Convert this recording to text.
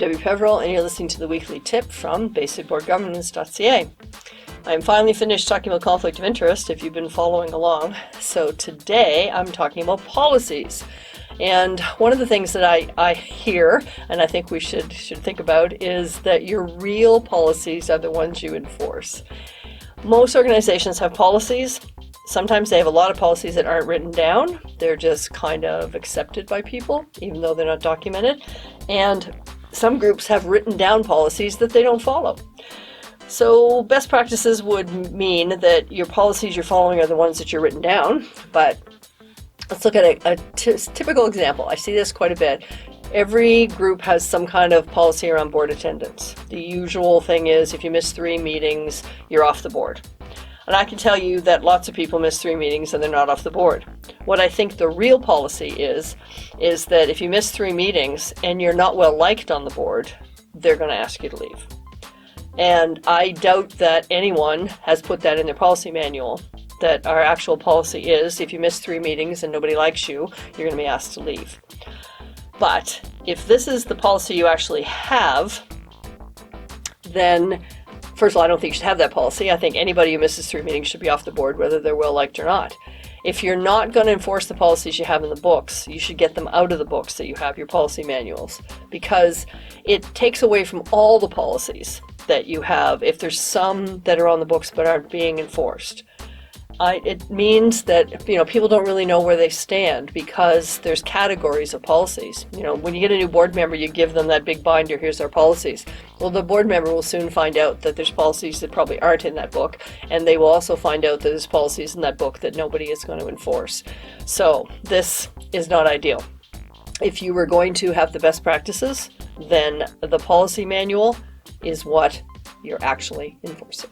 Debbie Peveril, and you're listening to the weekly tip from basicboardgovernance.ca. I'm finally finished talking about conflict of interest, if you've been following along. So today I'm talking about policies. And one of the things that I hear, and I think we should think about, is that your real policies are the ones you enforce. Most organizations have policies. Sometimes they have a lot of policies that aren't written down. They're just kind of accepted by people, even though they're not documented. And some groups have written down policies that they don't follow. So best practices would mean that your policies you're following are the ones that you're written down. But let's look at a typical example. I see this quite a bit. Every group has some kind of policy around board attendance. The usual thing is if you miss 3 meetings, you're off the board. And I can tell you that lots of people miss 3 meetings and they're not off the board. What I think the real policy is that if you miss 3 meetings and you're not well liked on the board, they're going to ask you to leave. And I doubt that anyone has put that in their policy manual, that our actual policy is if you miss 3 meetings and nobody likes you, you're going to be asked to leave. But if this is the policy you actually have, then first of all, I don't think you should have that policy. I think anybody who misses 3 meetings should be off the board, whether they're well liked or not. If you're not going to enforce the policies you have in the books, you should get them out of the books that you have, your policy manuals, because it takes away from all the policies that you have if there's some that are on the books but aren't being enforced. It means that people don't really know where they stand because there's categories of policies. When you get a new board member, you give them that big binder, here's our policies. Well, the board member will soon find out that there's policies that probably aren't in that book, and they will also find out that there's policies in that book that nobody is going to enforce. So this is not ideal. If you were going to have the best practices, then the policy manual is what you're actually enforcing.